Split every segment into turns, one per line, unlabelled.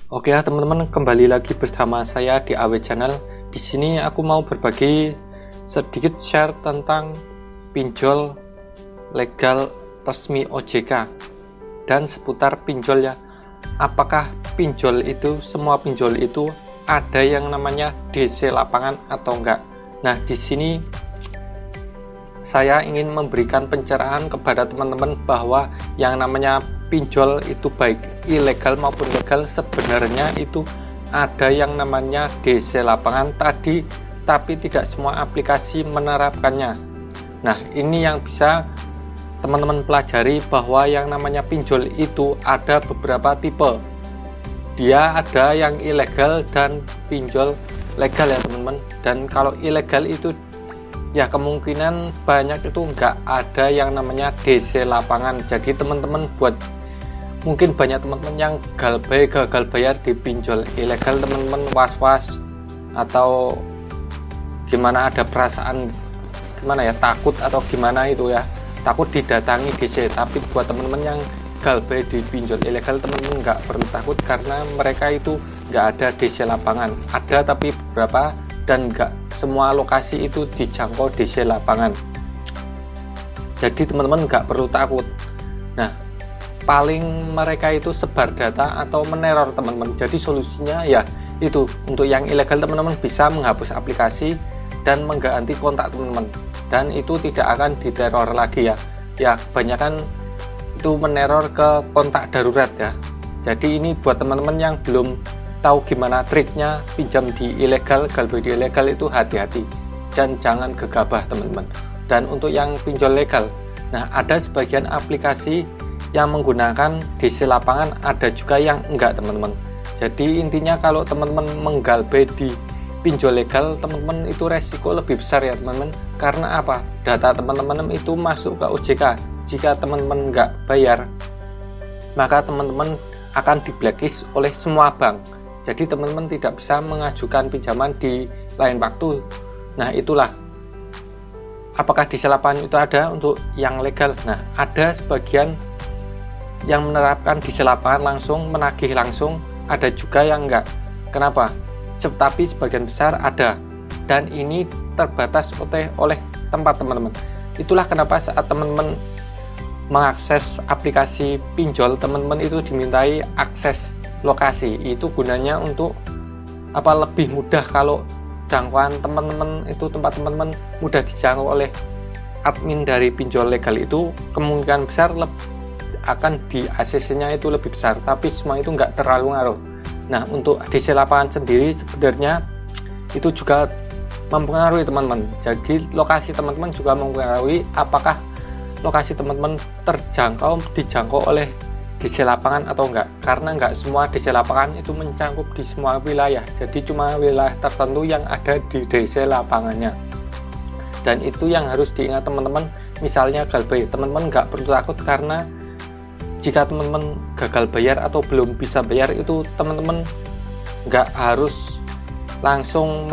Oke ya teman-teman, kembali lagi bersama saya di AW Channel. Di sini aku mau berbagi sedikit share tentang pinjol legal resmi OJK dan seputar pinjol ya. Apakah pinjol itu, semua pinjol itu ada yang namanya DC lapangan atau enggak? Nah, di sini saya ingin memberikan pencerahan kepada teman-teman bahwa yang namanya pinjol itu baik ilegal maupun legal sebenarnya itu ada yang namanya DC lapangan tadi, tapi tidak semua aplikasi menerapkannya. Nah, ini yang bisa teman-teman pelajari bahwa yang namanya pinjol itu ada beberapa tipe. Dia ada yang ilegal dan pinjol legal ya teman-teman. Dan kalau ilegal itu ya kemungkinan banyak itu nggak ada yang namanya DC lapangan. Jadi teman-teman buat mungkin banyak teman-teman yang gagal bayar di pinjol ilegal, teman-teman was-was atau gimana, ada perasaan gimana ya, takut atau gimana itu ya, takut didatangi DC. Tapi buat teman-teman yang gagal bayar di pinjol ilegal, teman-teman nggak perlu takut karena mereka itu nggak ada DC lapangan. Ada tapi beberapa dan nggak semua lokasi itu dijangkau DC lapangan. Jadi teman-teman nggak perlu takut. Nah, paling mereka itu sebar data atau meneror teman-teman. Jadi solusinya ya itu, untuk yang ilegal teman-teman bisa menghapus aplikasi dan mengganti kontak teman-teman, dan itu tidak akan diteror lagi ya. Ya kebanyakan itu meneror ke kontak darurat ya. Jadi ini buat teman-teman yang belum tahu gimana triknya pinjam di ilegal, gagal di ilegal itu hati-hati dan jangan gegabah teman-teman. Dan untuk yang pinjol legal, nah ada sebagian aplikasi yang menggunakan DC lapangan, ada juga yang enggak teman-teman. Jadi intinya kalau teman-teman menggalbay di pinjol legal, teman-teman itu resiko lebih besar ya teman-teman. Karena apa? Data teman-teman itu masuk ke OJK. Jika teman-teman enggak bayar, maka teman-teman akan di blacklist oleh semua bank. Jadi teman-teman tidak bisa mengajukan pinjaman di lain waktu. Nah itulah, apakah DC lapangan itu ada untuk yang legal? Nah, ada sebagian yang menerapkan DC lapangan langsung, menagih langsung, ada juga yang enggak. Kenapa? Tapi sebagian besar ada, dan ini terbatas oleh tempat teman-teman. Itulah kenapa saat teman-teman mengakses aplikasi pinjol, teman-teman itu dimintai akses lokasi. Itu gunanya untuk apa, lebih mudah kalau jangkauan teman-teman itu, tempat teman-teman mudah dijangkau oleh admin dari pinjol legal itu, kemungkinan besar akan di ACC-nya itu lebih besar, tapi semua itu nggak terlalu ngaruh. Nah, untuk DC lapangan sendiri sebenarnya itu juga mempengaruhi teman-teman. Jadi lokasi teman-teman juga mempengaruhi apakah lokasi teman-teman dijangkau oleh DC lapangan atau enggak. Karena enggak semua DC lapangan itu mencakup di semua wilayah. Jadi cuma wilayah tertentu yang ada di DC lapangannya. Dan itu yang harus diingat teman-teman. Misalnya galbay, teman-teman nggak perlu takut karena jika teman-teman gagal bayar atau belum bisa bayar itu, teman-teman nggak harus langsung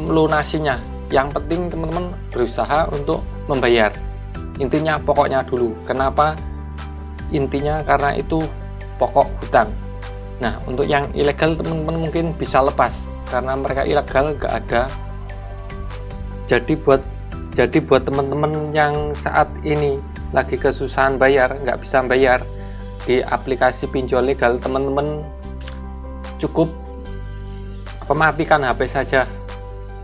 melunasinya. Yang penting teman-teman berusaha untuk membayar. Intinya pokoknya dulu. Kenapa? Intinya karena itu pokok hutang. Nah, untuk yang ilegal teman-teman mungkin bisa lepas karena mereka ilegal, nggak ada. Jadi buat teman-teman yang saat ini lagi kesusahan bayar, nggak bisa bayar di aplikasi pinjol legal, teman-teman cukup matikan HP saja.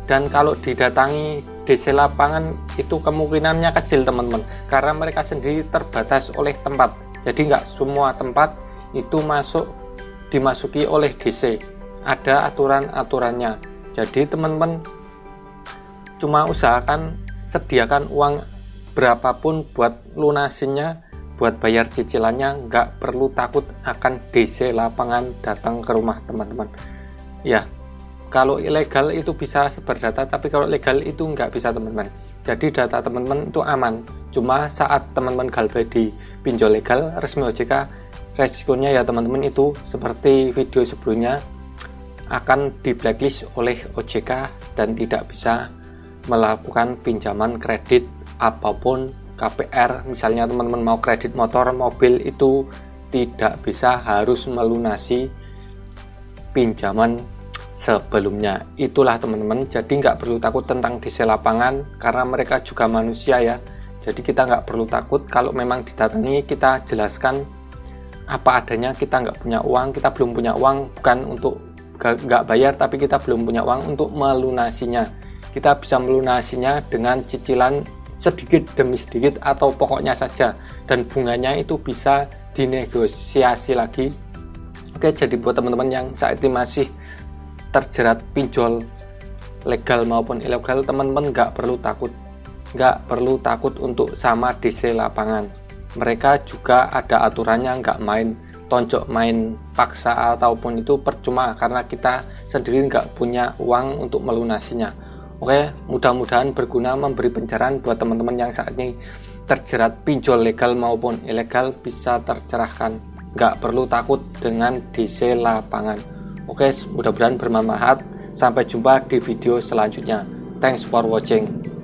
Dan kalau didatangi DC lapangan itu kemungkinannya kecil teman-teman, karena mereka sendiri terbatas oleh tempat. Jadi nggak semua tempat itu dimasuki oleh DC, ada aturan-aturannya. Jadi teman-teman cuma usahakan sediakan uang berapapun buat lunasinya, buat bayar cicilannya. Nggak perlu takut akan DC lapangan datang ke rumah teman-teman ya. Kalau ilegal itu bisa sebar data, tapi kalau legal itu nggak bisa teman-teman. Jadi data teman-teman itu aman. Cuma saat teman-teman galbay di pinjol legal resmi OJK, resikonya ya teman-teman itu seperti video sebelumnya, akan di blacklist oleh OJK dan tidak bisa melakukan pinjaman kredit apapun, KPR. Misalnya teman-teman mau kredit motor, mobil, itu tidak bisa, harus melunasi pinjaman sebelumnya. Itulah teman-teman, jadi nggak perlu takut tentang DC lapangan karena mereka juga manusia ya. Jadi kita nggak perlu takut kalau memang didatangi, kita jelaskan apa adanya, kita nggak punya uang, kita belum punya uang, bukan untuk nggak bayar, tapi kita belum punya uang untuk melunasinya. Kita bisa melunasinya dengan cicilan sedikit demi sedikit atau pokoknya saja, dan bunganya itu bisa dinegosiasi lagi. Oke, jadi buat teman-teman yang saat ini masih terjerat pinjol legal maupun ilegal, teman-teman nggak perlu takut untuk sama DC lapangan. Mereka juga ada aturannya, nggak main tonjok, main paksa ataupun itu percuma karena kita sendiri nggak punya uang untuk melunasinya. Oke, mudah-mudahan berguna, memberi pencerahan buat teman-teman yang saat ini terjerat pinjol legal maupun ilegal, bisa tercerahkan. Nggak perlu takut dengan DC lapangan. Oke, mudah-mudahan bermanfaat. Sampai jumpa di video selanjutnya. Thanks for watching.